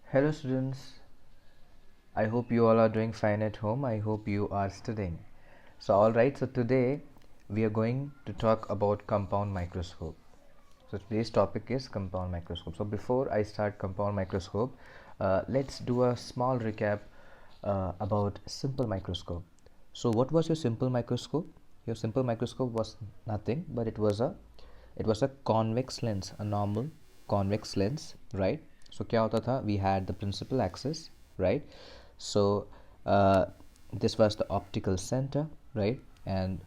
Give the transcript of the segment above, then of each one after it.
Hello students, I hope you all are doing fine at home. I hope you are studying. So today we are going to talk about compound microscope. So today's topic is compound microscope. So before I start compound microscope, let's do a small recap about simple microscope. So what was your simple microscope? Your simple microscope was nothing but it was a convex lens, a normal convex lens, right? So क्या होता था? We had the principal axis, right? So uh, this was the optical center, right? And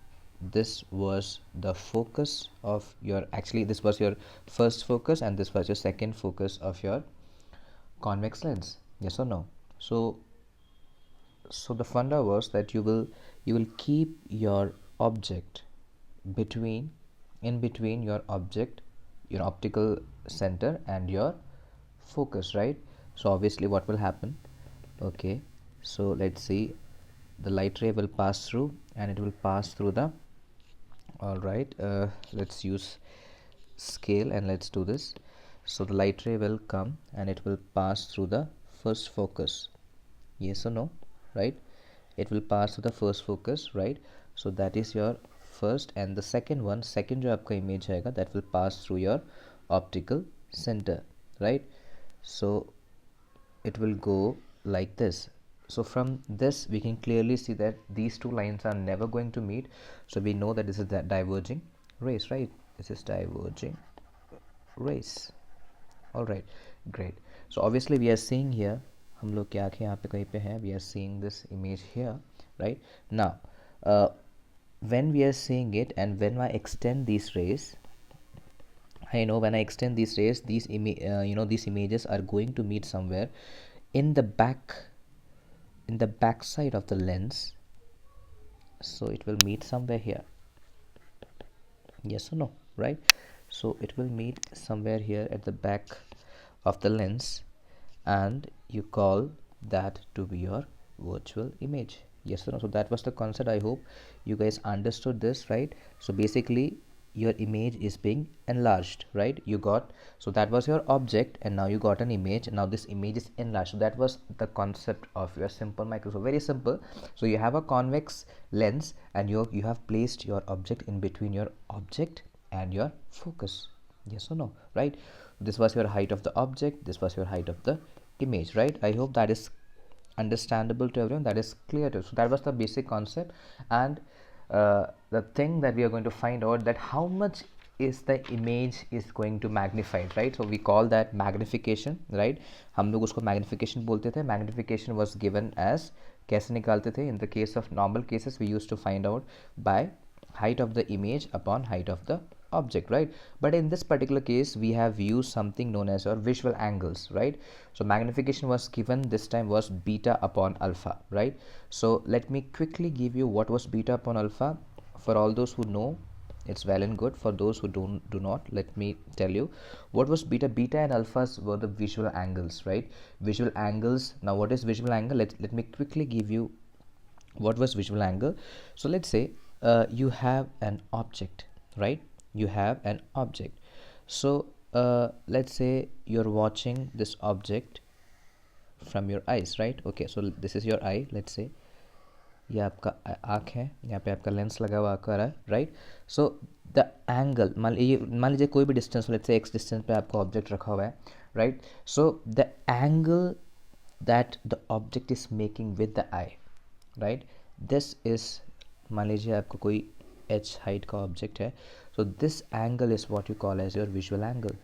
this was the focus of your, actually this was your first focus and this was your second focus of your convex lens. Yes or no? So the funda was that you will keep your object between in between your object, your optical center and your focus, right? So obviously what will happen? Okay, so let's see, the light ray will pass through and it will pass through the, all right, let's use scale and let's do this. So the light ray will come and it will pass through the first focus. Yes or no? Right? It will pass to the first focus, right? So that is your first, and the second one, second जो आपका image आएगा, that will pass through your optical center, right? So it will go like this. So from this we can clearly see that these two lines are never going to meet. So we know that this is that diverging rays, right? This is diverging rays. All right, great. So obviously we are seeing here, हम लोग क्या आँखें यहाँ पे कहीं पे हैं, we are seeing this image here, right? Now uh, when we are seeing it and when I extend these rays, I know when I extend these rays, these images are going to meet somewhere in the back side of the lens. So it will meet somewhere here. Yes or no? Right? So it will meet somewhere here at the back of the lens, and you call that to be your virtual image. Yes or no? So that was the concept. I hope you guys understood this, right? So basically your image is being enlarged, right? You got, so that was your object and now you got an image, and now this image is enlarged. So that was the concept of your simple microscope. Very simple. So you have a convex lens and you have placed your object in between your object and your focus. Yes or no? Right? This was your height of the object, this was your height of the image, right? I hope that is understandable to everyone, that is clear to. So that was the basic concept, and the thing that we are going to find out, that how much is the image is going to magnify, right? So we call that magnification, right? हम लोग उसको magnification बोलते थे. Magnification was given as, कैसे निकालते थे? In the case of normal cases we used to find out by height of the image upon height of the object, right? But in this particular case we have used something known as our visual angles, right? So magnification was given this time was beta upon alpha, right? So let me quickly give you what was beta upon alpha. For all those who know, it's well and good. For those who do not, let me tell you what was beta. Beta and alphas were the visual angles, right? Visual angles. Now what is visual angle? Let me quickly give you what was visual angle. So let's say you have an object, right? You have an object. So let's say you're watching this object from your eyes, right? Okay, so this is your eye. Let's say ये आपका आँख है, यहाँ पे आपका lens लगा हुआ आकर रहा है, राइट? सो द एंगल, मान लीजिए कोई भी distance, let's say x distance पे आपका ऑब्जेक्ट रखा हुआ है, right? So the angle that the object is making with the eye, right, this is, मान लीजिए आपको कोई h हाइट का ऑब्जेक्ट है, so this angle is what you call as your visual angle.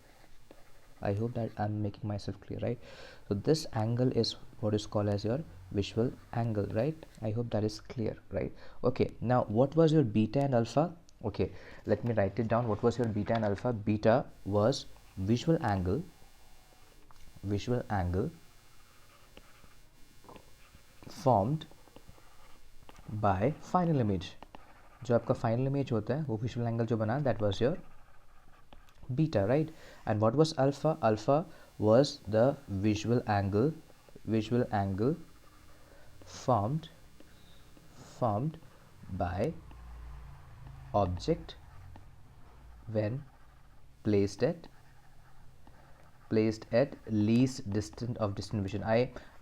I hope that I'm making myself clear, right? So this angle is what is called as your visual angle, right? I hope that is clear, right? Okay, now what was your beta and alpha? Okay, let me write it down. What was your beta and alpha? Beta was visual angle formed by final image. जो आपका final image होता है वो visual angle जो बना, that was your beta, right? And what was alpha? Alpha was the visual angle formed by object when placed at placed at least distance of distant vision.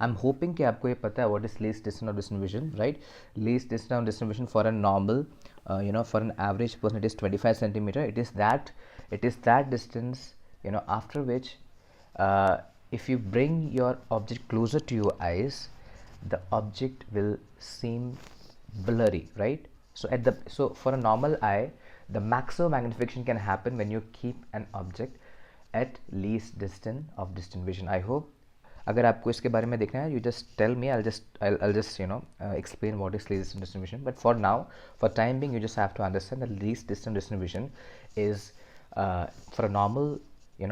I'm hoping कि आपको ये पता है what is least distance of distant vision, right? Least distance of distant vision for a normal, for an average person it is 25 centimeter. It is that distance, after which, if you bring your object closer to your eyes, the object will seem blurry, right? So for a normal eye, the maximum magnification can happen when you keep an object at least distance of distant vision. I hope अगर आपको इसके बारे में देखना है, you just tell me. I'll just explain what is least distant vision. But for now, for time being, you just have to understand that least distant vision is, for a normal,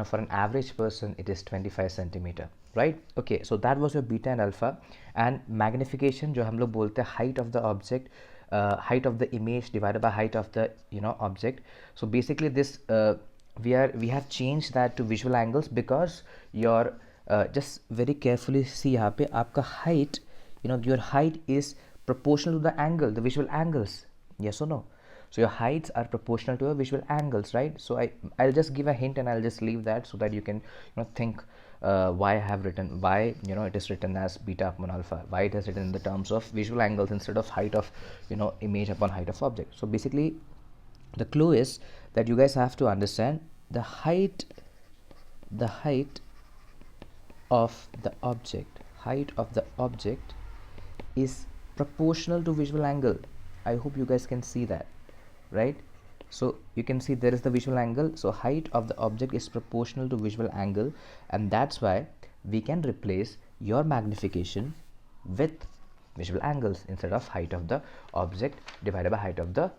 for an average person, it is 25 centimeter, right? Okay, so that was your beta and alpha. And magnification जो हम लोग बोलते हैं height of the object, height of the image divided by height of the object. So basically this, we have changed that to visual angles because your, just very carefully see यहाँ पे आपका height, your height is proportional to the angle, the visual angles, yes or no? So your heights are proportional to your visual angles, right? So I'll just give a hint and I'll just leave that so that you can think why I have written, why it is written as beta upon alpha, why it is written in the terms of visual angles instead of height of image upon height of object. So basically the clue is that you guys have to understand the height of the object is proportional to visual angle. I hope you guys can see that, right? So you can see there is the visual angle, so height of the object is proportional to visual angle, and that's why we can replace your magnification with visual angles instead of height of the object divided by height of the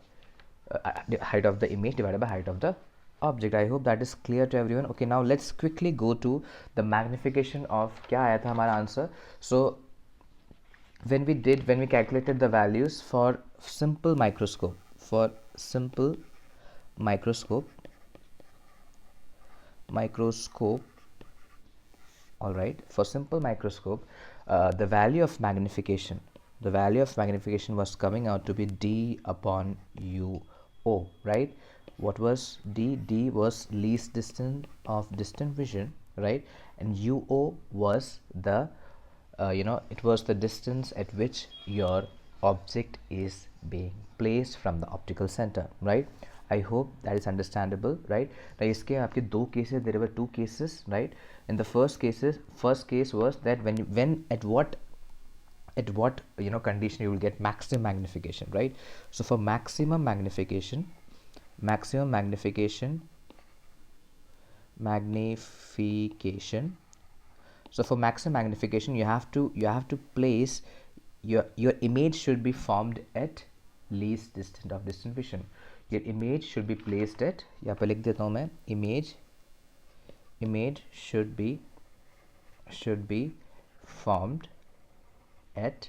image divided by height of the object. I hope that is clear to everyone. Okay, now let's quickly go to the magnification of क्या आया था हमारा answer. So when we calculated the values for simple microscope, all right, for simple microscope, the value of magnification was coming out to be d upon uo, right? What was d? D was least distance of distant vision, right? And uo was the it was the distance at which your object is being placed from the optical center, right? I hope that is understandable, right? Now इसके आपके दो cases, there were two cases, right? In the first case was that when at what condition you will get maximum magnification, right? So for maximum magnification, so for maximum magnification, you have to place your image should be formed at least distance of distant vision. Your image should be placed at, यहाँ पे लिख देता हूँ मैं, image should be formed at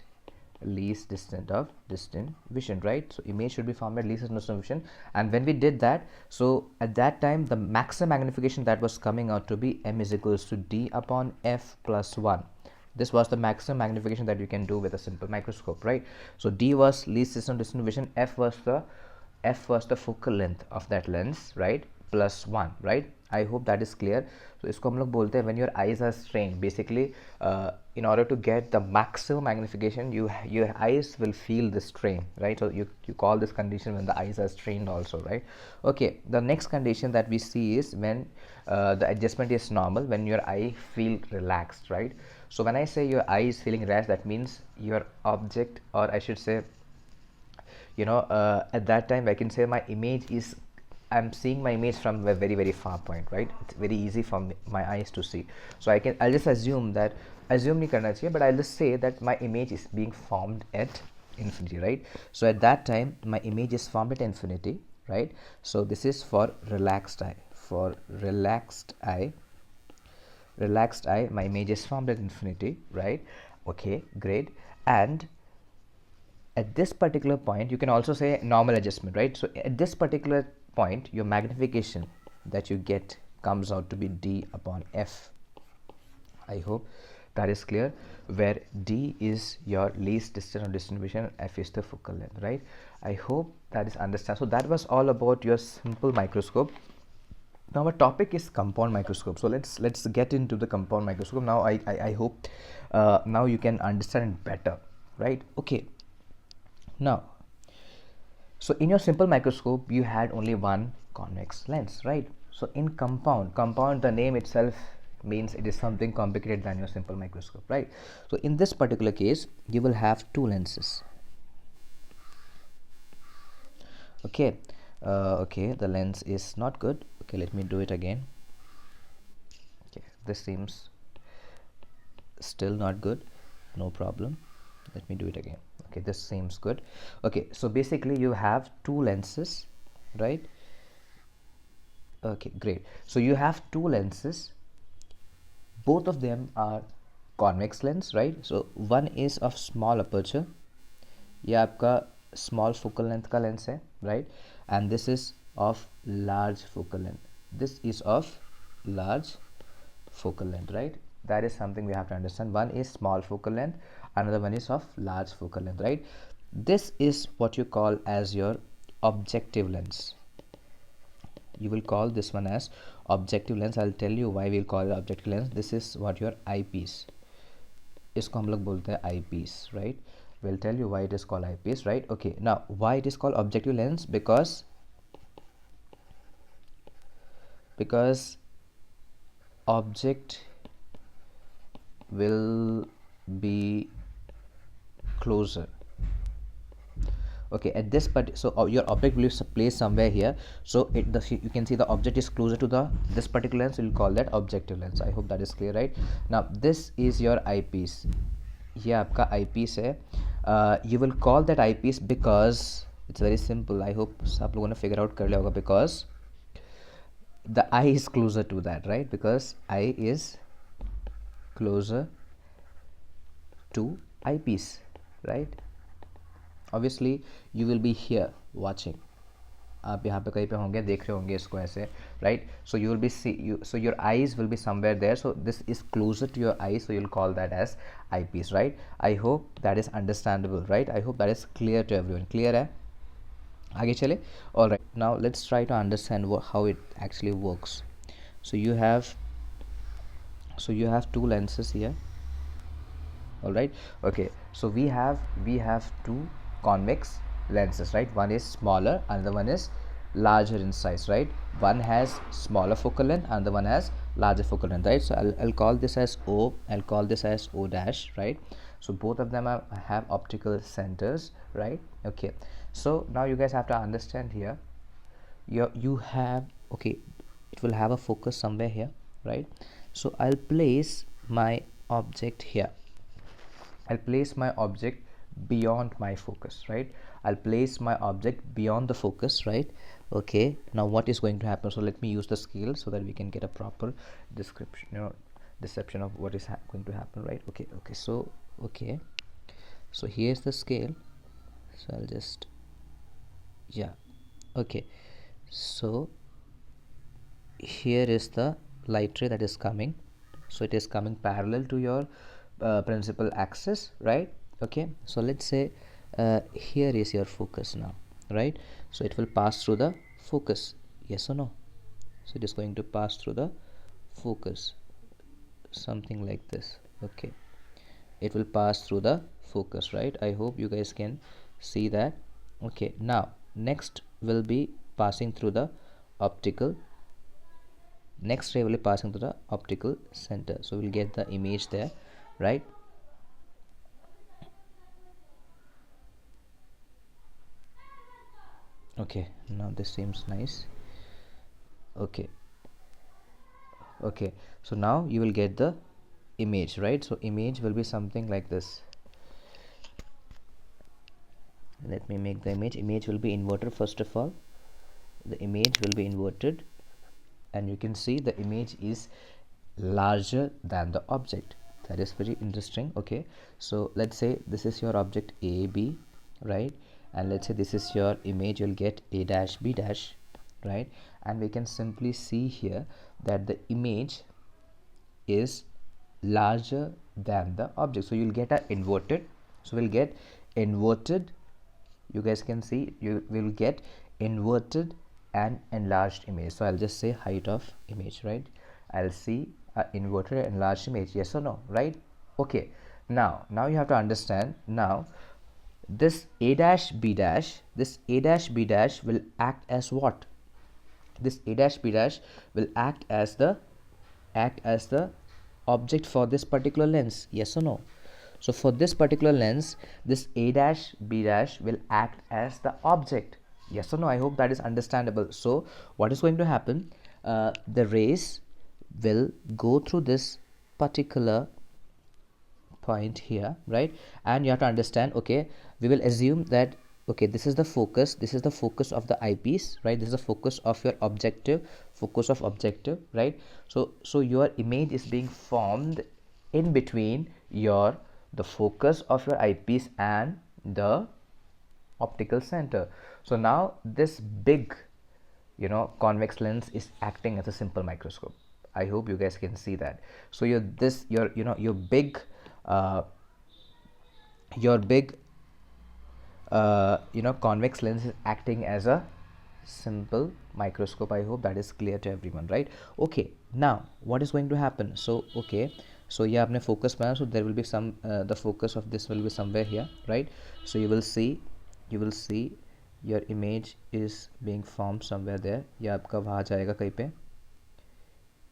least distance of distant vision, right? So image should be formed at least distance of vision. And when we did that, so at that time the maximum magnification that was coming out to be m is equals to d upon f plus 1. This was the maximum magnification that you can do with a simple microscope, right? So d was least distance of distant vision, f was the focal length of that lens, right, plus 1, right? I hope that is clear. So इसको हम लोग बोलते हैं when your eyes are strained. Basically, in order to get the maximum magnification, your eyes will feel the strain, right? So you call this condition when the eyes are strained also, right? Okay, the next condition that we see is when the adjustment is normal, when your eye feel relaxed, right? So when I say your eye is feeling relaxed, that means your object, or I should say, at that time I can say I'm seeing my image from a very, very far point, right? It's very easy for my eyes to see. So I'll just assume nahi karna chahiye, but I'll just say that my image is being formed at infinity, right? So at that time my image is formed at infinity, right? So this is for relaxed eye. For relaxed eye, my image is formed at infinity, right? Okay, great. And at this particular point, you can also say normal adjustment, right? So at this particular point, your magnification that you get comes out to be d upon f. I hope that is clear, where d is your least distance of distant vision, f is the focal length, right? I hope that is understood. So that was all about your simple microscope. Now our topic is compound microscope. So let's get into the compound microscope. Now I hope now you can understand it better, right? Okay. Now, so in your simple microscope you had only one convex lens, right? So in compound, the name itself means it is something complicated than your simple microscope, right? So in this particular case you will have two lenses. Okay, okay, the lens is not good. Okay, let me do it again. Okay, this seems still not good. No problem, let me do it again. Okay, this seems good. Okay, so basically you have two lenses, right? Okay, great. So you have two lenses, both of them are convex lens, right? So one is of small aperture, ये आपका small focal length का lens है, right? And this is of large focal length. This is of large focal length, right? That is something we have to understand. One is small focal length, another one is of large focal length, right? This is what you call as your objective lens. You will call this one as objective lens. I'll tell you why we'll call it objective lens. This is what your eyepiece, इसको हम लोग बोलते हैं eyepiece, right? We'll tell you why it is called eyepiece, right? Okay, now why it is called objective lens? Because object will be closer. Okay, at this part, so your object will be placed somewhere here, so you can see the object is closer to this particular lens. We'll call that objective lens. I hope that is clear, right? Now this is your eyepiece. ये आपका eyepiece है. You will call that eyepiece because it's very simple. I hope आप लोगों ने figure out कर लिया होगा, because the eye is closer to that, right? Because eye is closer to eyepiece, right? Obviously you will be here watching. आप यहाँ पे कहीं पे होंगे, देख रहे होंगे इसको ऐसे, right? So you will be so your eyes will be somewhere there. So this is closer to your eyes, so you'll call that as eyepiece, right? I hope that is understandable, right? I hope that is clear to everyone. Clear है? आगे चले? All right. Now let's try to understand how it actually works. So you have two lenses here. All right. Okay. So we have two convex lenses, right? One is smaller, another one is larger in size, right? One has smaller focal length, and the one has larger focal length, right? So I'll call this as O, I'll call this as O dash, right? So both of them have optical centers, right? Okay, so now you guys have to understand here, you have, okay, it will have a focus somewhere here, right? So I'll place my object here. I'll place my object beyond my focus, right? I'll place my object beyond the focus, right? Okay, now what is going to happen? So let me use the scale so that we can get a proper description, deception of what is going to happen, right? Okay, so here's the scale. So I'll just, yeah, okay, so here is the light ray that is coming. So it is coming parallel to your principal axis, right? Okay, so let's say here is your focus now, right? So it will pass through the focus, yes or no? So it is going to pass through the focus, something like this. Okay, it will pass through the focus, right? I hope you guys can see that. Okay, now next will be passing through the optical, next ray will be passing through the optical center, so we'll get the image there, right? Okay, now this seems nice. Okay, so now you will get the image, right? So image will be something like this. Let me make the image will be inverted. First of all, the image will be inverted, and you can see the image is larger than the object. That is very interesting. Okay, so let's say this is your object A, B, right? And let's say this is your image, you'll get A dash, B dash, right? And we can simply see here that the image is larger than the object, so you'll get a inverted, so we'll get inverted, you guys can see, you will get inverted an enlarged image. So I'll just say height of image, right? I'll see an inverted enlarged image, yes or no, right? Okay, now you have to understand. Now this a dash b dash, this a dash b dash will act as what? This a dash b dash will act as the object for this particular lens, yes or no? So for this particular lens, this a dash b dash will act as the object, yes or no? I hope that is understandable. So what is going to happen? The rays will go through this particular point here, right? And you have to understand, okay, we will assume that, okay, this is the focus of the eyepiece, right? This is the focus of your objective, right? So your image is being formed in between the focus of your eyepiece and the optical center. So now this big, convex lens is acting as a simple microscope. I hope you guys can see that. So your big convex lens is acting as a simple microscope. I hope that is clear to everyone, right? Okay, now what is going to happen? So okay, so you have focus panel, so there will be some the focus of this will be somewhere here, right? So you will see your image is being formed somewhere there. ये आपका वहाँ जाएगा कहीं पे,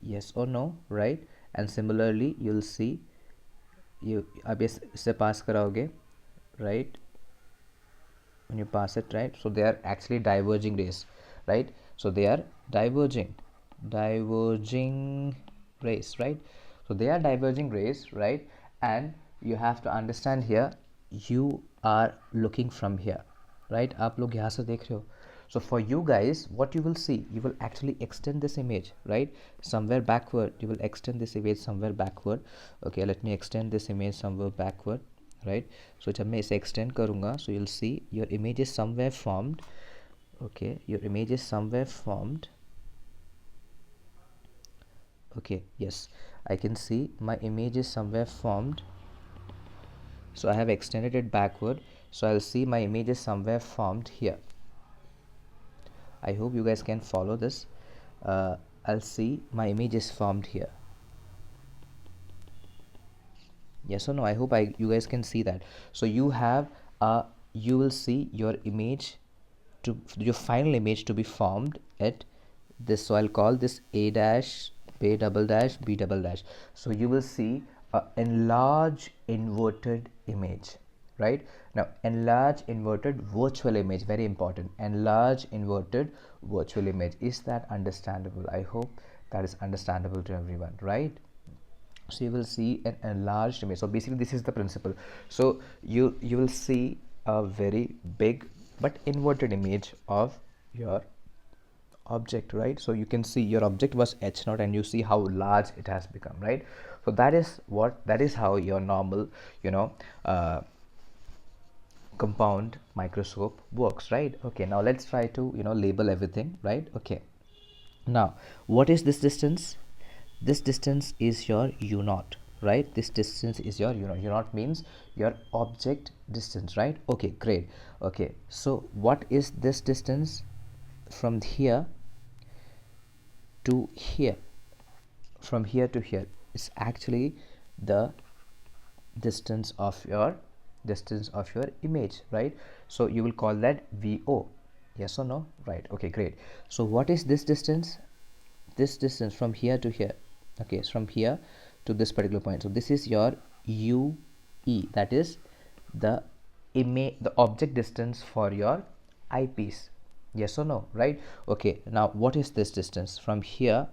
yes or no, right? And similarly you'll see आप इससे पास कराओगे, right? When you pass it, right? So they are actually diverging rays, right? So they are diverging rays, right? So they are diverging rays, right? And you have to understand here, you are looking from here, right? आप लोग यहाँ से देख रहे हो. So for you guys, what you will see, you will actually extend this image, right? Somewhere backward, you will extend this image somewhere backward. Okay, let me extend this image somewhere backward, right? So जब मैं इसे extend करूँगा, so you'll see your image is somewhere formed. Okay, your image is somewhere formed. Okay, yes, I can see my image is somewhere formed. So I have extended it backward, so I'll see my image is somewhere formed here. I hope you guys can follow this. I'll see my image is formed here. Yes or no? I hope you guys can see that. So you will see your image, your final image to be formed at this. So I'll call this A dash, B double dash, B double dash. So you will see a enlarged inverted image, right? Now enlarged inverted virtual image, very important. Enlarged inverted virtual image. Is that understandable? I hope that is understandable to everyone, right? So you will see an enlarged image. So basically this is the principle. So you will see a very big but inverted image of your object, right? So you can see your object was h0 and you see how large it has become, right? So that is how your normal compound microscope works, right? Okay, now let's try to label everything, right? Okay, now what is this distance? This distance is your u0, right? This distance is your u0. u0 means your object distance, right? Okay, great. Okay, so what is this distance from here to here? From here to here is actually the distance of your image, right? So you will call that VO, yes or no, right? Okay, great. So what is this distance? This distance from here to here, okay, it's from here to this particular point. So this is your UE, that is the object distance for your eyepiece, yes or no, right? Okay, now what is this distance from here?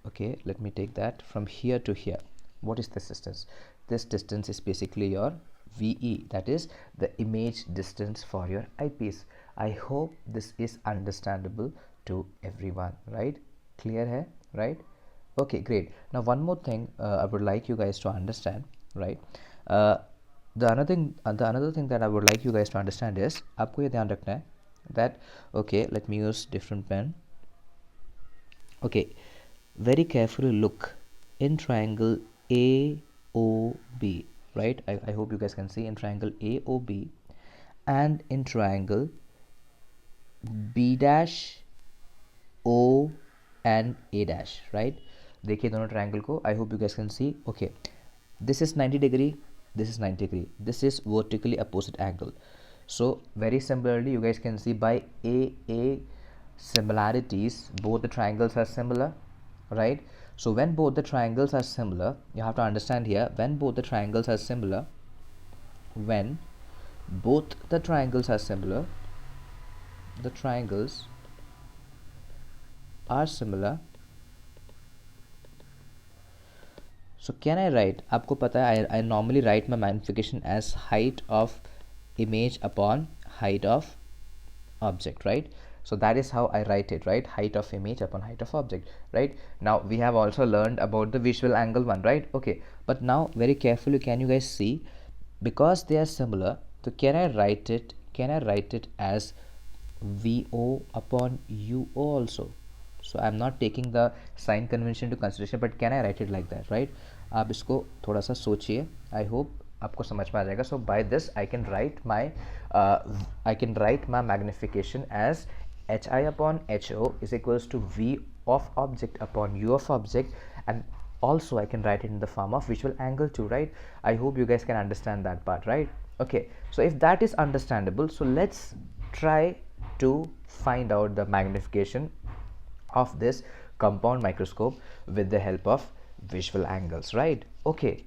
Okay, let me take that from here to here. What is this distance? This distance is basically your VE, that is the image distance for your eyepiece. I hope this is understandable to everyone, right? Clear hai, right? Okay, great. Now one more thing I would like you guys to understand, right? The another thing that I would like you guys to understand is, आपको ये ध्यान रखना है that, okay, let me use different pen. Okay, very carefully look in triangle AOB, right? I hope you guys can see in triangle AOB and in triangle B dash O and A dash, right? देखिए दोनों triangle को. I hope you guys can see. Okay, this is 90 degree, this is 90 degree, this is vertically opposite angle. So very similarly you guys can see by A similarities both the triangles are similar, right? So when both the triangles are similar, you have to understand here, when both the triangles are similar, when both the triangles are similar, the triangles are similar. So can I write, आपको पता है, I normally write my magnification as height of image upon height of object, right? So that is how I write it, right? Height of image upon height of object, right? Now we have also learned about the visual angle one, right? Okay, but now very carefully, can you guys see, because they are similar, so can I write it as VO upon UO also? So I'm not taking the sign convention into consideration, but can I write it like that, right? आप इसको थोड़ा सा सोचिए, I hope आपको समझ में आ जाएगा. So by this I can write my magnification as HI upon HO is equals to V of object upon U of object, and also I can write it in the form of visual angle too, right? I hope you guys can understand that part, right? Okay, so if that is understandable, so let's try to find out the magnification of this compound microscope with the help of visual angles, right? Okay,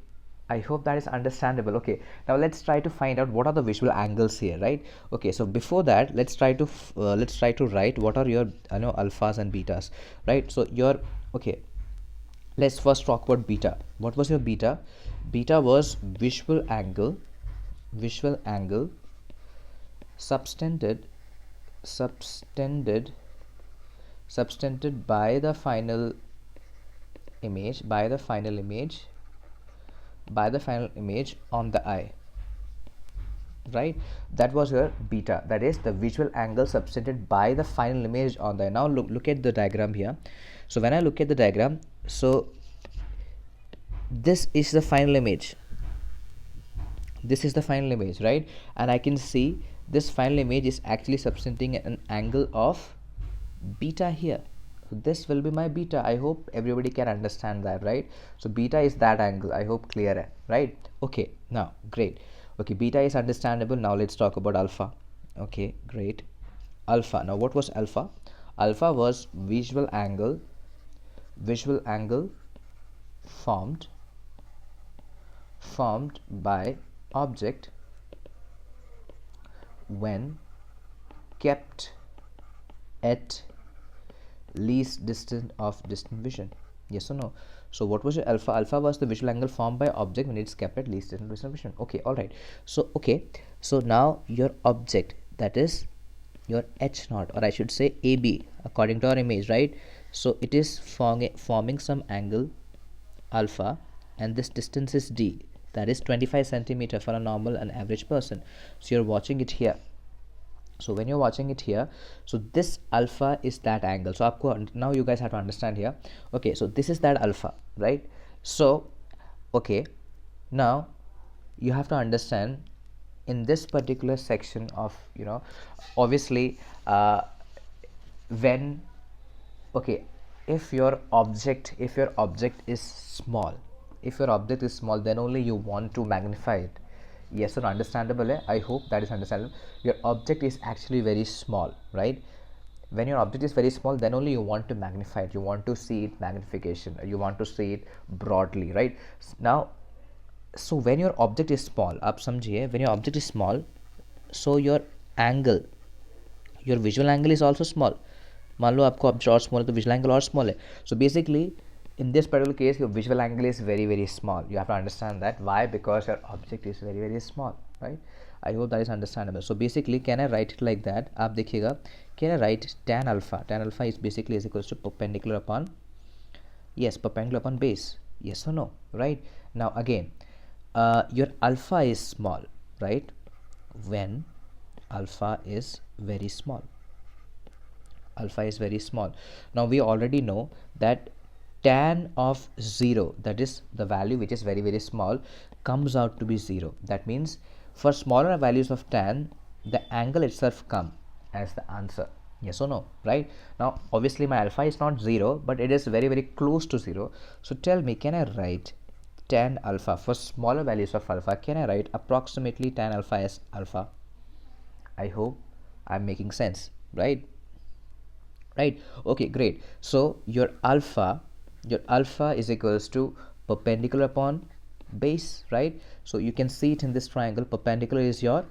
I hope that is understandable. Okay, now let's try to find out what are the visual angles here, right? Okay, so before that, let's try to write what are your alphas and betas, right? So your, okay, let's first talk about beta. What was your beta? Beta was visual angle subtended by the final image on the eye, right? That was your beta, that is the visual angle subtended by the final image on the eye. Now look at the diagram here. So when I look at the diagram, so this is the final image, right? And I can see this final image is actually subtending an angle of beta here. So this will be my beta. I hope everybody can understand that, right? So beta is that angle. I hope clear, right? Okay, now great. Okay, beta is understandable. Now let's talk about alpha. Okay, great. Alpha. Now what was alpha? Alpha was visual angle formed by object when kept at least distance of distant vision. Yes or no? So what was your alpha? Alpha was the visual angle formed by object when it's kept at least distant vision. Okay, all right. So okay, so now your object, that is your H naught, or I should say AB, according to our image, right? So it is forming some angle alpha, and this distance is D, that is 25 centimeter for a normal and average person. So you're watching it here. So when you're watching it here, so this alpha is that angle. So now you guys have to understand here. Okay, so this is that alpha, right? So okay, now you have to understand in this particular section of, obviously when, okay, if your object is small, then only you want to magnify it. Yes or no? Understandable, eh? I hope that is understandable. Your object is actually very small, right? When your object is very small, then only you want to magnify it. You want to see it magnification. You want to see it broadly, right? Now, so when your object is small, आप समझिए, when your object is small, so your visual angle is also small. मान लो आपको object और small है तो visual angle और small है. So basically, in this particular case, your visual angle is very, very small. You have to understand that. Why? Because your object is very, very small, right? I hope that is understandable. So basically, can I write it like that? आप देखिएगा, can I write tan alpha? Tan alpha is basically is equals to perpendicular upon base. Yes or no? Right? Now again, your alpha is small, right? When alpha is very small. Now we already know that tan of 0, that is the value which is very, very small, comes out to be 0. That means for smaller values of tan, the angle itself comes as the answer, Yes or no, right? Now obviously my alpha is not 0, but it is very very close to 0. So tell me, can I write tan alpha for smaller values of alpha? Can I write approximately tan alpha as alpha? I hope I'm making sense, right? Right, okay, great. So your alpha is equals to perpendicular upon base, right? So you can see it in this triangle. Perpendicular is your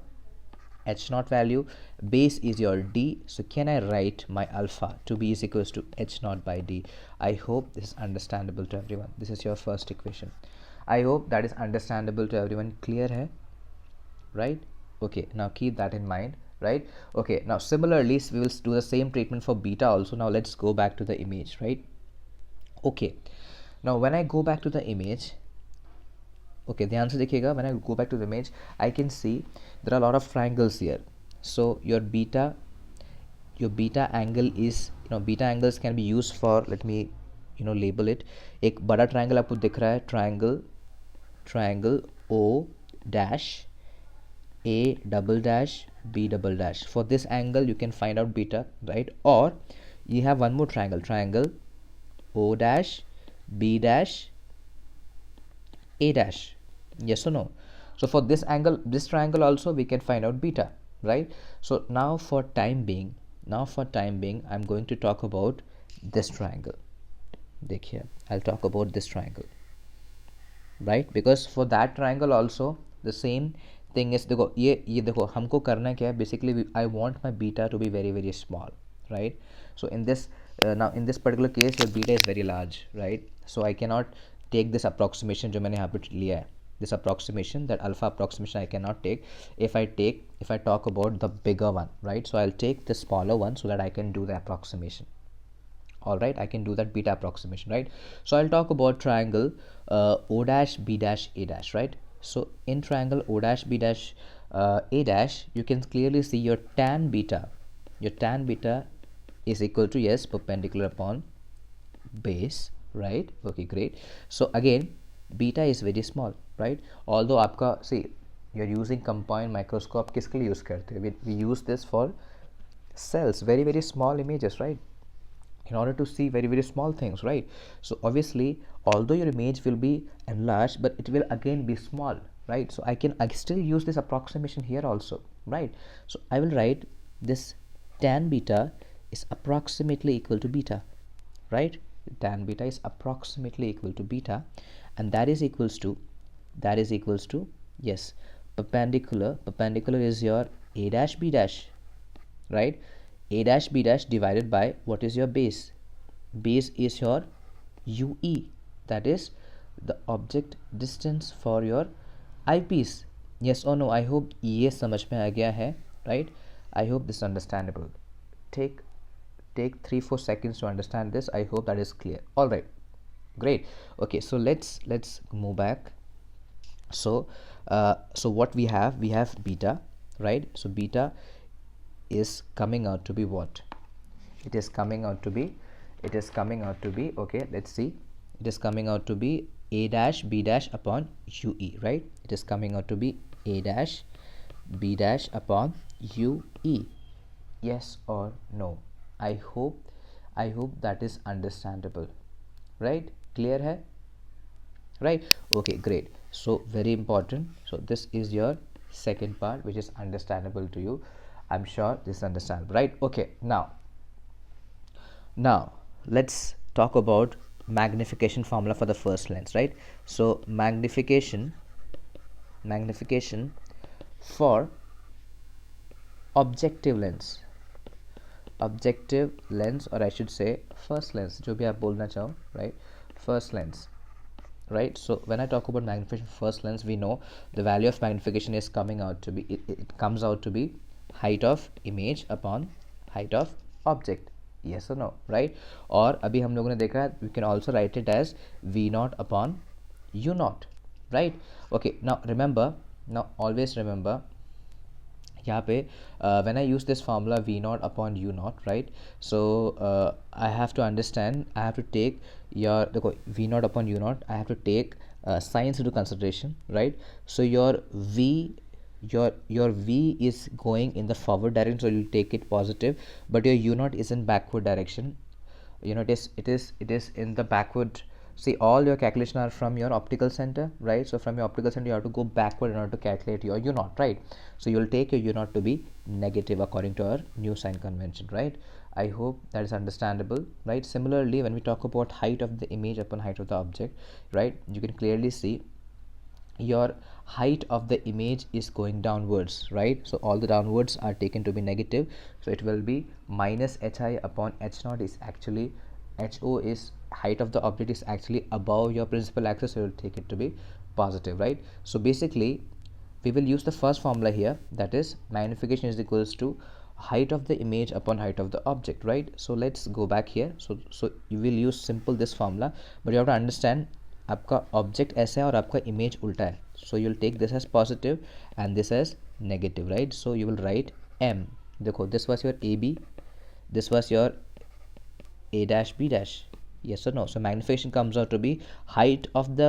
h naught value, base is your d. So can I write my alpha to be is equals to h naught by d? I hope this is understandable to everyone. This is your first equation. I hope that is understandable to everyone. Clear hai? Right? Okay, now keep that in mind, right? Okay, now similarly we will do the same treatment for beta also. Now let's go back to the image, right? Okay, now when I go back to the image, okay, the answer देखिएगा, when I go back to the image I can see there are a lot of triangles here. So your beta angle is, beta angles can be used for, let me label it. एक बड़ा triangle आपको दिख रहा है, triangle O dash A double dash B double dash. For this angle you can find out beta, right? Or you have one more triangle O dash B dash A dash. Yes or no? So for this triangle also we can find out beta, right? So now for time being I'm going to talk about this triangle. देखिए, I'll talk about this triangle, right? Because for that triangle also the same thing is, देखो ये देखो हमको करना क्या है, basically I want my beta to be very very small, right? So in this now in this particular case your beta is very large, right? So I cannot take this approximation जो मैंने यहाँ पे लिया है, this approximation, that alpha approximation I cannot take. If I talk about the bigger one, right? So I'll take the smaller one so that I can do the approximation. All right, I can do that beta approximation, right? So I'll talk about triangle O dash B dash A dash, right? So in triangle O dash B dash A dash, you can clearly see your tan beta is equal to, yes, perpendicular upon base, right? Okay, great. So again beta is very small, right? Although आपका, see, you're using combined microscope, किसके लिए use करते हैं? We use this for cells, very very small images, right? In order to see very very small things, right? So obviously although your image will be enlarged, but it will again be small, right? So I still use this approximation here also, right? So I will write this tan beta is approximately equal to beta, right? Tan beta is approximately equal to beta, and that is equals to yes, perpendicular is your A dash B dash, right? A dash B dash divided by what is your base? Base is your UE, that is the object distance for your eyepiece. Yes or no? I hope ये समझ में आ गया है, right? I hope this is understandable. Take 3-4 seconds to understand this. I hope that is clear. All right, great. Okay, so let's move back. So what we have beta, right? So beta is coming out to be what? It is coming out to be okay, let's see. It is coming out to be A dash B dash upon UE, right? It is coming out to be A dash B dash upon UE. Yes or no? I hope that is understandable, right? Clear hai? Right? Okay, great. So very important. So this is your second part, which is understandable to you. I'm sure this is understandable, right? Okay, now let's talk about magnification formula for the first lens, right? So magnification for objective lens, or I should say first lens, जो भी आप बोलना चाहो, right? First lens, right? So when I talk about magnification first lens, we know the value of magnification is coming out to be, it comes out to be height of image upon height of object. Yes or no, right? और अभी हम लोगों ने देखा, we can also write it as V naught upon U naught, right? Okay, now always remember यहाँ पे when I use this formula V naught upon U naught, right? So I have to understand, I have to take your, देखो V naught upon U naught, I have to take science into consideration, right? So your V your v is going in the forward direction, so you'll take it positive, but your u naught is in backward direction. You know, it is in the backward. See, all your calculation are from your optical center, right? So from your optical center you have to go backward in order to calculate your u naught, right? So you'll take your u naught to be negative according to our new sign convention, right? I hope that is understandable, right? Similarly, when we talk about height of the image upon height of the object, right, you can clearly see your height of the image is going downwards, right? So all the downwards are taken to be negative, so it will be minus hi upon h naught is actually ho is height of the object is actually above your principal axis, so you will take it to be positive, right? So basically we will use the first formula here, that is magnification is equals to height of the image upon height of the object, right? So let's go back here. So you will use simple this formula, but you have to understand आपका object ऐसा है और आपका image उल्टा है, so you will take this as positive and this as negative, right? So you will write M, देखो this was your A B, this was your a dash b dash, yes or no? So magnification comes out to be height of the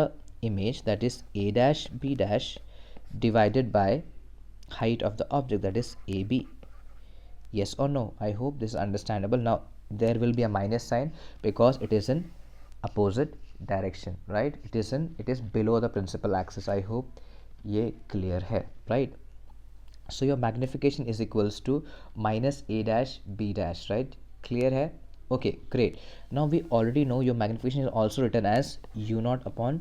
image, that is a dash b dash, divided by height of the object, that is ab, yes or no? I hope this is understandable. Now there will be a minus sign because it is in opposite direction, right? It is below the principal axis. I hope ये clear है, right? So your magnification is equals to minus a dash b dash, right? Clear है? Okay, great. Now we already know your magnification is also written as u naught upon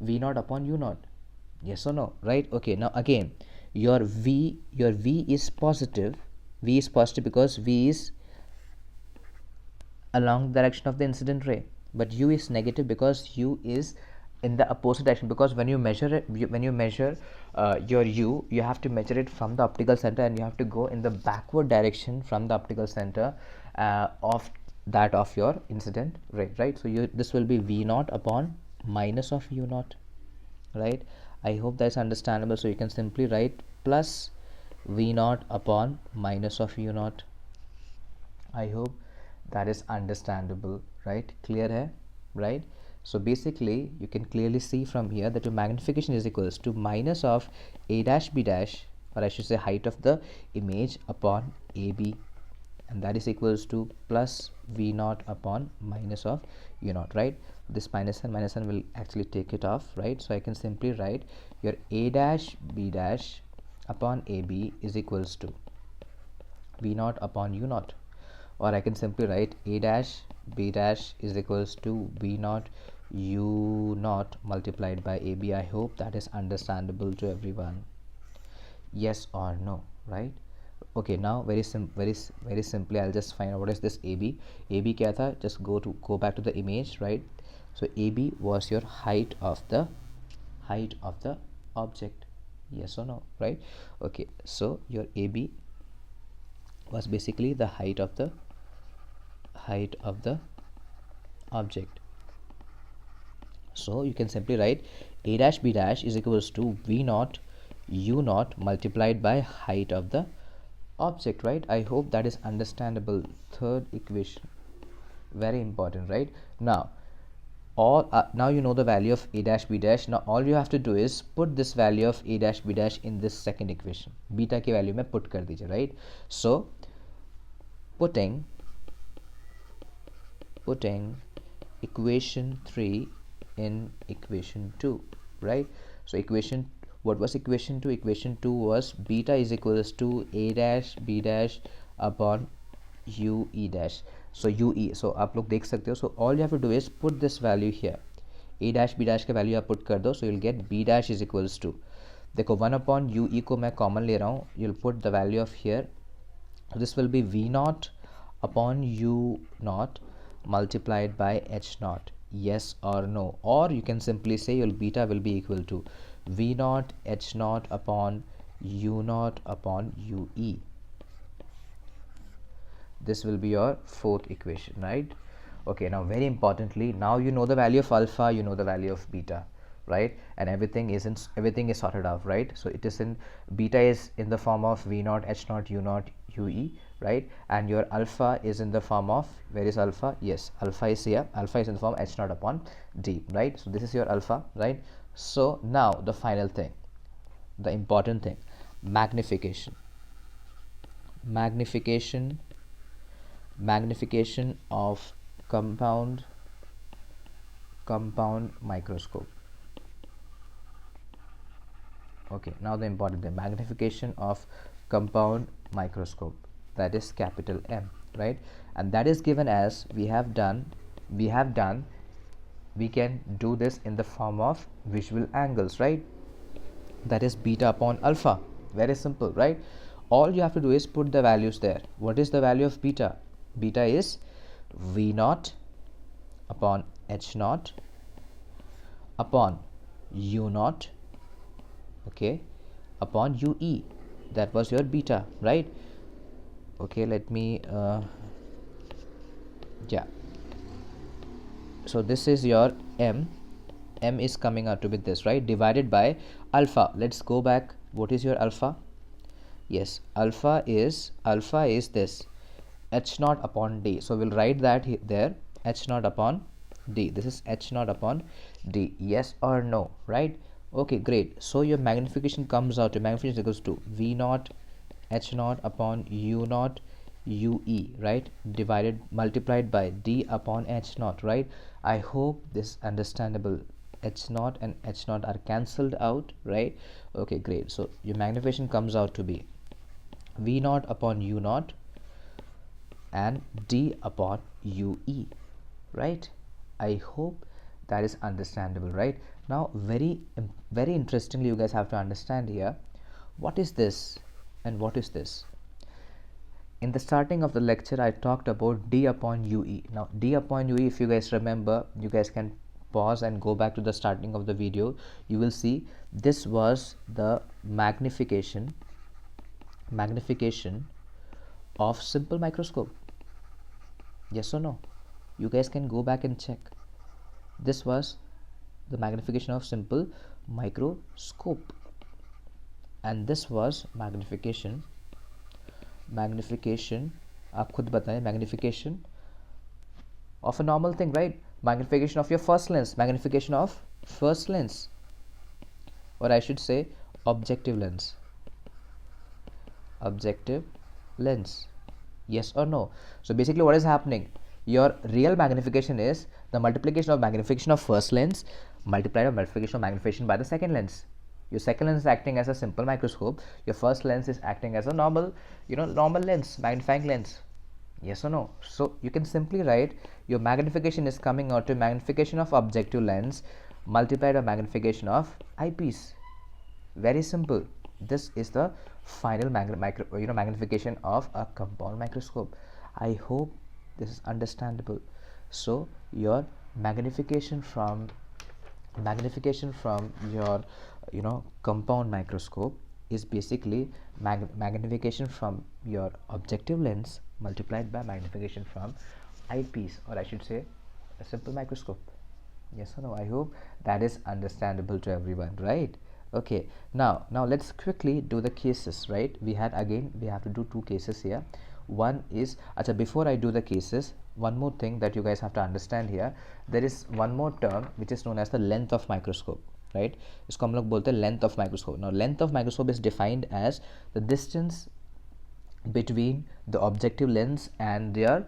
v naught upon u naught, yes or no, right? Okay, now again your v is positive. V is positive because v is along the direction of the incident ray, but u is negative because u is in the opposite direction, because when you measure it, when you measure your u, you have to measure it from the optical center and you have to go in the backward direction from the optical center of that of your incident ray, right? So this will be v naught upon minus of u naught, right? I hope that's understandable. So you can simply write plus v naught upon minus of u naught. I hope that is understandable, right? Clear hai, right? So basically you can clearly see from here that your magnification is equals to minus of a dash b dash, or I should say height of the image upon ab, and that is equals to plus v naught upon minus of u naught, right? This minus and will actually take it off, right? So I can simply write your a dash b dash upon ab is equals to v naught upon u naught, or I can simply write a dash b dash is equals to v naught u naught multiplied by ab. I hope that is understandable to everyone, yes or no, right? Okay, now very simply I'll just find out what is this ab. ab kya tha? Just go back to the image, right? So ab was your height of the object, yes or no, right? Okay, so your ab was basically the height of the object. So you can simply write a dash b dash is equals to v naught u naught multiplied by height of the object, right? I hope that is understandable. Third equation, very important, right? Now now you know the value of a dash b dash. Now all you have to do is put this value of a dash b dash in this second equation. Beta की value में put कर दीजिए, right? So putting equation 3 in equation 2, right? So what was equation 2? Equation 2 was beta is equals to a dash b dash upon ue dash. So ue, so आप लोग देख सकते हो. So all you have to do is put this value here. a dash b dash का value आप put कर दो, so you'll get b dash is equals to, देखो 1 upon ue को मैं common ले रहा हूँ, you'll put the value of here. So this will be v naught upon u naught multiplied by h naught, yes or no? Or you can simply say your beta will be equal to v naught h naught upon u naught upon ue. This will be your fourth equation, right? Okay, now very importantly, now you know the value of alpha, you know the value of beta, right? And everything is sorted out, right? So it is in beta is in the form of v naught h naught u naught ue, right? And your alpha is in the form of, where is alpha? Yes, alpha is here. Alpha is in the form h naught upon d, right? So this is your alpha, right? So now the final thing, the important thing, magnification, magnification, magnification of compound microscope. Okay, now the important thing, magnification of compound microscope, that is capital M, right? And that is given as we have done, we can do this in the form of visual angles, right? That is beta upon alpha. Very simple, right? All you have to do is put the values there. What is the value of beta? Beta is V naught upon H naught upon U naught, okay, upon UE. That was your beta, right? Okay, let me yeah, so this is your M is coming out to be this, right, divided by alpha. Let's go back. What is your alpha? Yes, alpha is this H naught upon D. So we'll write that there, H naught upon D. This is H naught upon D. Yes or no, right? Okay, great. So your magnification comes out to, magnification equals to V naught H naught upon U naught UE, right, divided, multiplied by D upon H naught, right? I hope this is understandable. H naught and H naught are cancelled out, right? Okay, great. So your magnification comes out to be V naught upon U naught and D upon UE, right? I hope that is understandable, right? Now very interestingly, you guys have to understand here, what is this and what is this. In the starting of the lecture, I talked about D upon UE. Now D upon UE, if you guys remember, you guys can pause and go back to the starting of the video. You will see this was the magnification of simple microscope. Yes or no? You guys can go back and check. This was the magnification of simple microscope, and this was magnification आप खुद बताएं, magnification of a normal thing, right? Magnification of your first lens, magnification of first lens, or I should say objective lens. Yes or no? So basically what is happening, your real magnification is the multiplication of magnification of first lens multiplied by multiplication of magnification by the second lens. Your second lens is acting as a simple microscope, your first lens is acting as a normal, normal lens, magnifying lens. Yes or no? So you can simply write your magnification is coming out to magnification of objective lens multiplied by magnification of eyepiece. Very simple. This is the final magnification of a compound microscope. I hope this is understandable. So your magnification from your compound microscope is basically magnification from your objective lens multiplied by magnification from eyepiece, or I should say a simple microscope. Yes or no? I hope that is understandable to everyone, right? Okay, now let's quickly do the cases, right? We have to do two cases here. One is, before I do the cases, one more thing that you guys have to understand here, there is one more term which is known as the length of microscope, right? इसको हम लोग बोलते हैं length of microscope. Now length of microscope is defined as the distance between the objective lens and their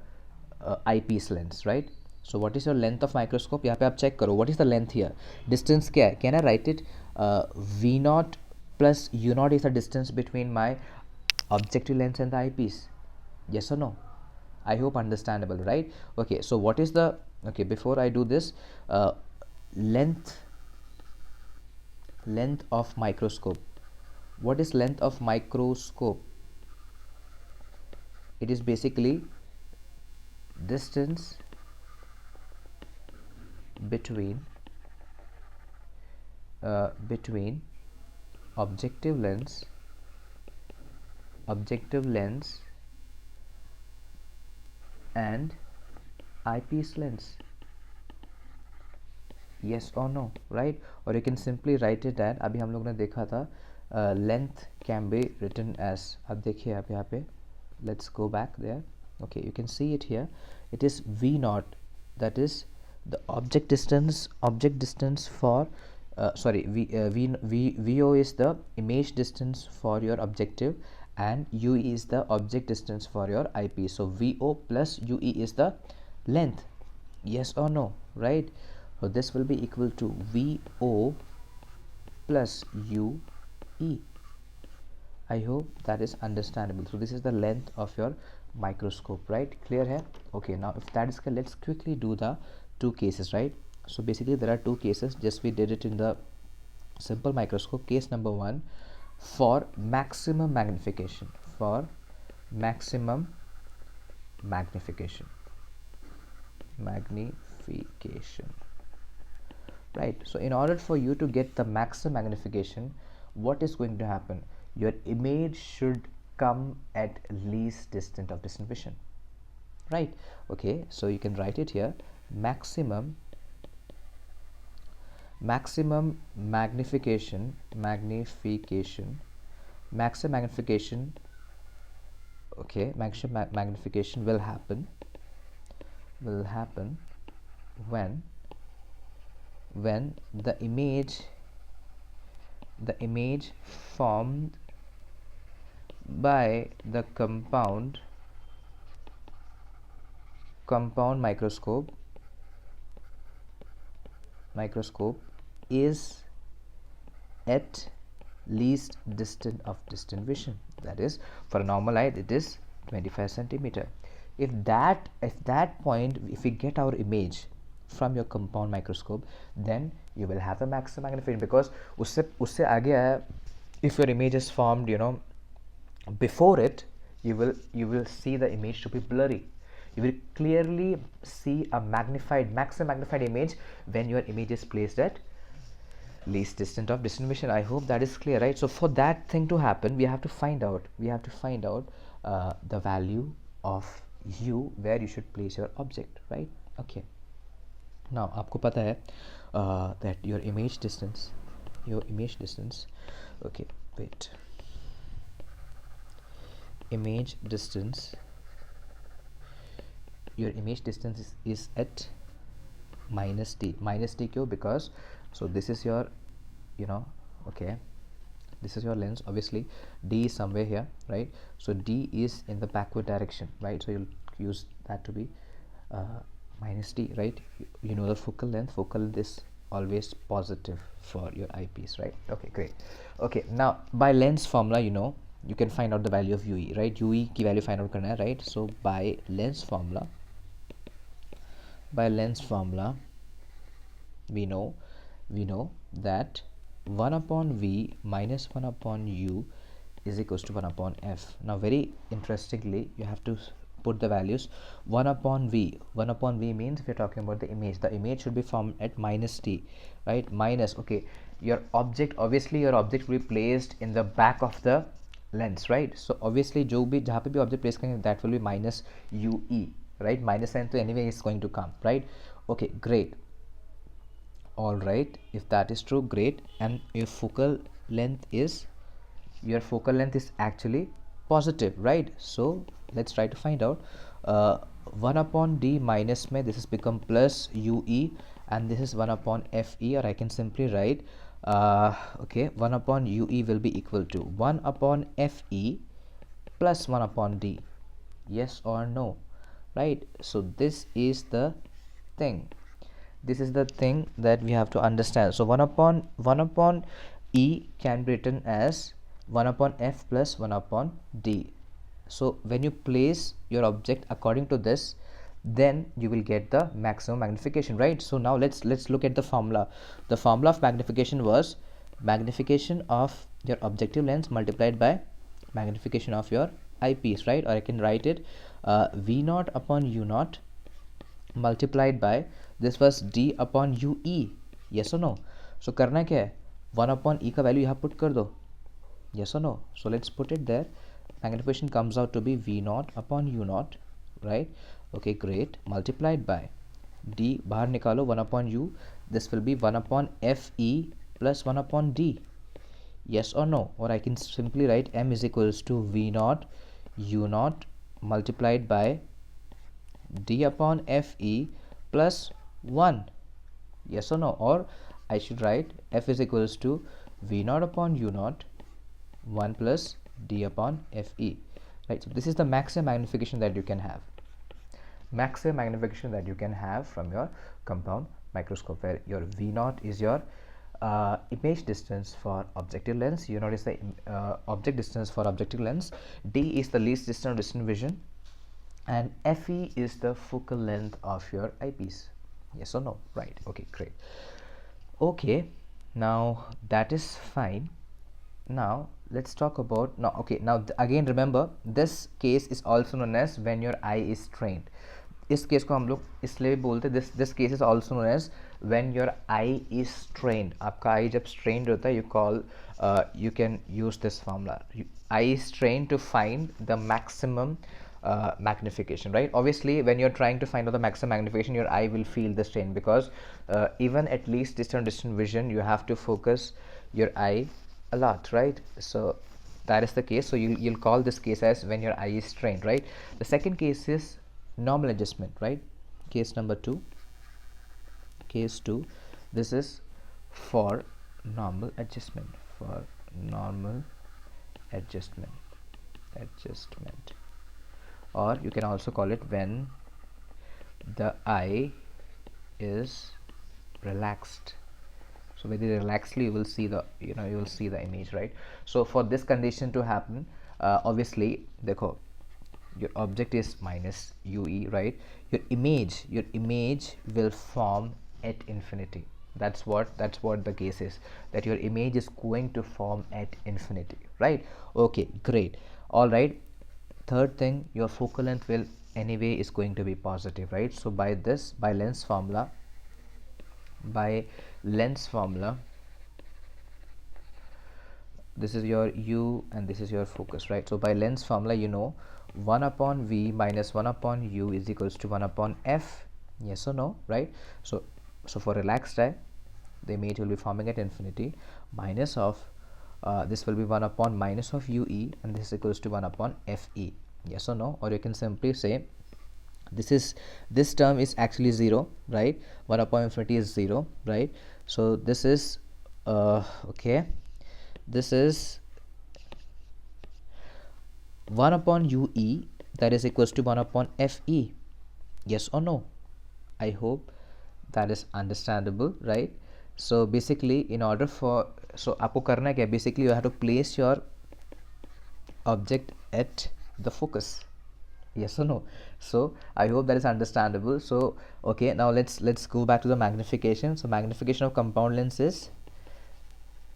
eyepiece lens, right? So what is your length of microscope? यहाँ पे आप check करो, what is the length here? Distance क्या है? Can I write it? V naught plus U naught is the distance between my objective lens and the eyepiece. Yes or no? I hope understandable, right? Okay, so what is the, okay, before I do this, length of microscope. What is length of microscope? It is basically distance between objective lens and eyepiece lens. Yes or no, right? Or you can simply write it at, अभी हम लोग ने देखा था, length can be written as, अब देखिए आप यहाँ पे, let's go back there. Okay, you can see it here. It is V naught, that is the object distance for VO is the image distance for your objective, and UE is the object distance for your eyepiece. So VO plus UE is the length. Yes or no? Right? So this will be equal to VO plus UE. I hope that is understandable. So this is the length of your microscope, right? Clear here? Okay, now if that is clear, let's quickly do the two cases, right? So basically there are two cases, just we did it in the simple microscope. Case number one, for maximum magnification, for maximum magnification, right? So in order for you to get the maximum magnification, what is going to happen? Your image should come at least distant of distant vision, right? Okay, so you can write it here, maximum magnification, maximum magnification, okay, maximum magnification will happen when the image formed by the compound microscope is at least distant of distant vision. That is, for a normal eye it is 25 centimeter. If that point, if we get our image from your compound microscope, then you will have the maximum magnification, because usse aage if your image is formed, you know, before it, you will see the image to be blurry. You will clearly see a maximum magnified image when your image is placed at least distant of distant vision. I hope that is clear, right? So for that thing to happen, we have to find out the value of u, where you should place your object, right? Okay, now आपको पता है that your image distance, okay, wait, image distance, your image distance is at minus t. Q, because so this is your, you know, okay, this is your lens, obviously d is somewhere here, right? So d is in the backward direction, right? So you'll use that to be minus t, right? You know the focal length is always positive for your eyepiece, right? Okay, great. Okay, now by lens formula, you know, you can find out the value of UE, right? UE की value find out करना है, right? So by lens formula, we know that 1 upon v minus 1 upon u is equals to 1 upon f. Now very interestingly, you have to put the values. 1 upon v means, if you're talking about the image should be formed at minus t, right? Minus, okay, your object will be placed in the back of the lens, right? So obviously जो भी जहाँ पे भी object place करेंगे, that will be minus ue, right? Minus sign तो anyway is going to come, right? Okay, great. All right, if that is true, great. And your focal length is actually positive, right? So let's try to find out. 1 upon d minus में this is become plus ue, and this is 1 upon fe, or I can simply write okay, 1 upon ue will be equal to 1 upon fe plus 1 upon d. Yes or no? Right? So this is the thing that we have to understand. So 1 upon e can be written as 1 upon f plus 1 upon d. So when you place your object according to this, then you will get the maximum magnification, right? So now let's look at the formula. The formula of magnification was magnification of your objective lens multiplied by magnification of your eyepiece, right? Or I can write it v naught upon u naught multiplied by, this was d upon ue. Yes or no? So करना क्या है, 1 upon e का value यहाँ put कर दो. Yes or no? So let's put it there. Magnification comes out to be v naught upon u naught, right? Okay, great. Multiplied by d, बाहर निकालो, 1 upon u. This will be 1 upon fe plus 1 upon d. Yes or no? Or I can simply write m is equals to v naught u naught multiplied by d upon fe plus 1. Yes or no? Or I should write f is equals to v naught upon u naught 1 plus d upon fe, right? So this is the maximum magnification that you can have. Maximum magnification that you can have from your compound microscope, where your v naught is your image distance for objective lens, u naught is the object distance for objective lens, d is the least distant or distant vision, and fe is the focal length of your eyepiece. Yes or no? Right. Okay, great. Okay, now that is fine. Now let's talk about again remember, this case is also known as when your eye is strained. इस case को हम लोग इसलिए बोलते हैं this case is also known as when your eye is strained. आपका eye जब strained होता है you can use this formula. Eye is strained to find the maximum magnification, right? Obviously when you're trying to find out the maximum magnification, your eye will feel the strain, because even at least distant vision, you have to focus your eye a lot, right? So that is the case. So you'll call this case as when your eye is strained, right? The second case is normal adjustment, right? Case number 2, case 2, this is for normal adjustment, or you can also call it when the eye is relaxed. So very relaxedly you will see the image, right? So for this condition to happen, obviously dekho, your object is minus ue, right? Your image will form at infinity. That's what the case is, that your image is going to form at infinity, right? Okay, great. All right, third thing, your focal length will anyway is going to be positive, right? So by lens formula, this is your u and this is your focus, right? So by lens formula, 1 upon v minus 1 upon u is equals to 1 upon f. Yes or no? Right? So for relaxed eye, the image will be forming at infinity, minus of this will be 1 upon minus of ue, and this is equals to 1 upon fe. Yes or no? Or you can simply say this term is actually 0, right? 1 upon infinity is 0, right? So this is okay, this is 1 upon ue, that is equals to 1 upon fe. Yes or no? I hope that is understandable, right? So basically in order for, so आपको करना क्या, basically you have to place your object at the focus. Yes or no? So I hope that is understandable. So okay, now let's go back to the magnification. So magnification of compound lens is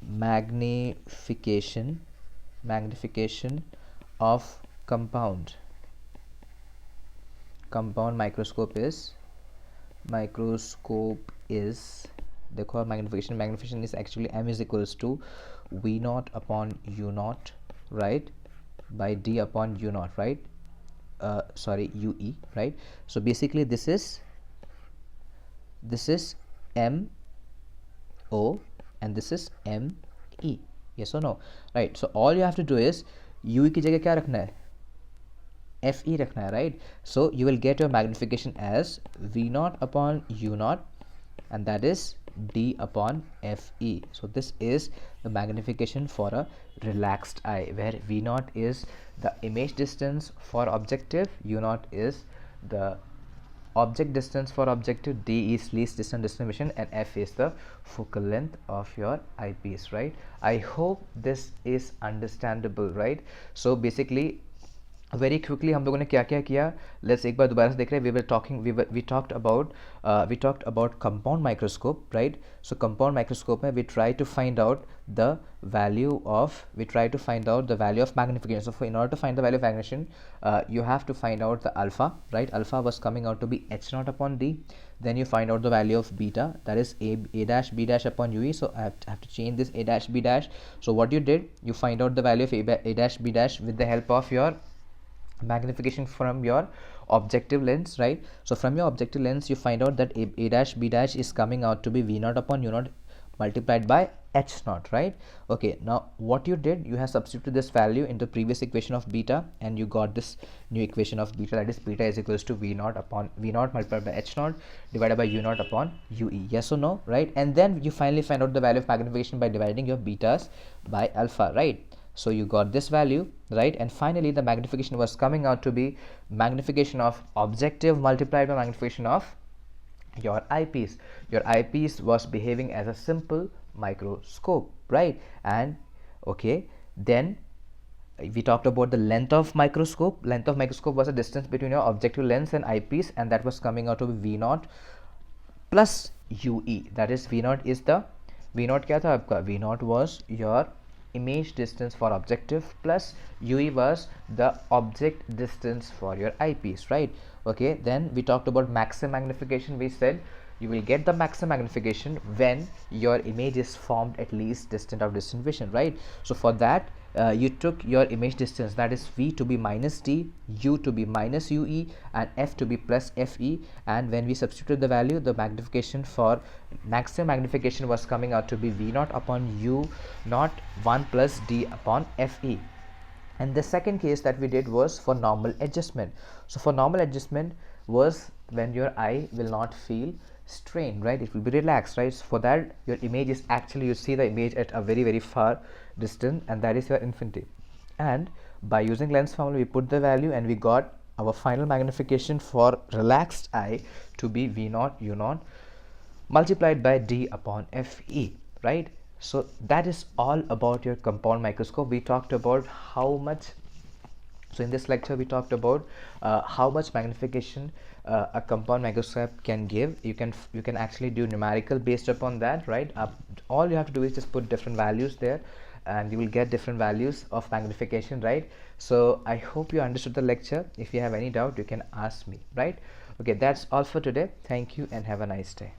magnification of compound microscope is देखो magnification is actually m is equals to v naught upon u naught, right, by d upon u naught, right? Ue, right? So basically this is m o and this is m e. Yes or no? Right. So all you have to do is ue की जगह क्या रखना है, fe रखना है, right? So you will get your magnification as v naught upon u naught, and that is d upon fe. So this is the magnification for a relaxed eye, where v naught is the image distance for objective, u naught is the object distance for objective, d is least distant vision, and f is the focal length of your eyepiece, right? I hope this is understandable, right? So basically very quickly हम लोगों ने क्या क्या किया, let's एक बार दोबारा से देख रहे हैं. We talked about compound microscope, right? So compound microscope में we try to find out the value of magnification. So in order to find the value of magnification, you have to find out the alpha, right? Alpha was coming out to be h naught upon d. Then you find out the value of beta, that is a dash b dash upon ue. So I have to change this a dash b dash. So what you did, you find out the value of a dash b dash with the help of your magnification from your objective lens, right? So from your objective lens you find out that a dash b dash is coming out to be v naught upon u naught multiplied by h naught, right? Okay, now what you did, you have substituted this value into previous equation of beta, and you got this new equation of beta, that is beta is equals to v naught upon v naught multiplied by h naught divided by u naught upon ue. Yes or no, right? And then you finally find out the value of magnification by dividing your betas by alpha, right? So you got this value, right? And finally the magnification was coming out to be magnification of objective multiplied by magnification of your eyepiece. Your eyepiece was behaving as a simple microscope, right? And okay, then we talked about the length of microscope. Length of microscope was the distance between your objective lens and eyepiece, and that was coming out to be v naught plus ue. That is v naught is the v naught क्या था आपका? V naught was your image distance for objective plus ue was the object distance for your eyepiece, right? Okay, then we talked about maximum magnification. We said you will get the maximum magnification when your image is formed at least distant of distant vision, right? So for that you took your image distance, that is v to be minus d, u to be minus ue, and f to be plus fe, and when we substituted the value, the magnification for maximum magnification was coming out to be v naught upon u naught 1 plus d upon fe. And the second case that we did was for normal adjustment. So for normal adjustment was when your eye will not feel strain, right? It will be relaxed, right? So for that, your image is actually, you see the image at a very far distance, and that is your infinity. And by using lens formula, we put the value and we got our final magnification for relaxed eye to be v naught u naught multiplied by d upon fe, right? So that is all about your compound microscope. We talked about how much, so in this lecture we talked about how much magnification a compound microscope can give. You can actually do numerical based upon that, right? All you have to do is just put different values there and you will get different values of magnification, right? So I hope you understood the lecture. If you have any doubt, you can ask me, right? Okay, that's all for today. Thank you and have a nice day.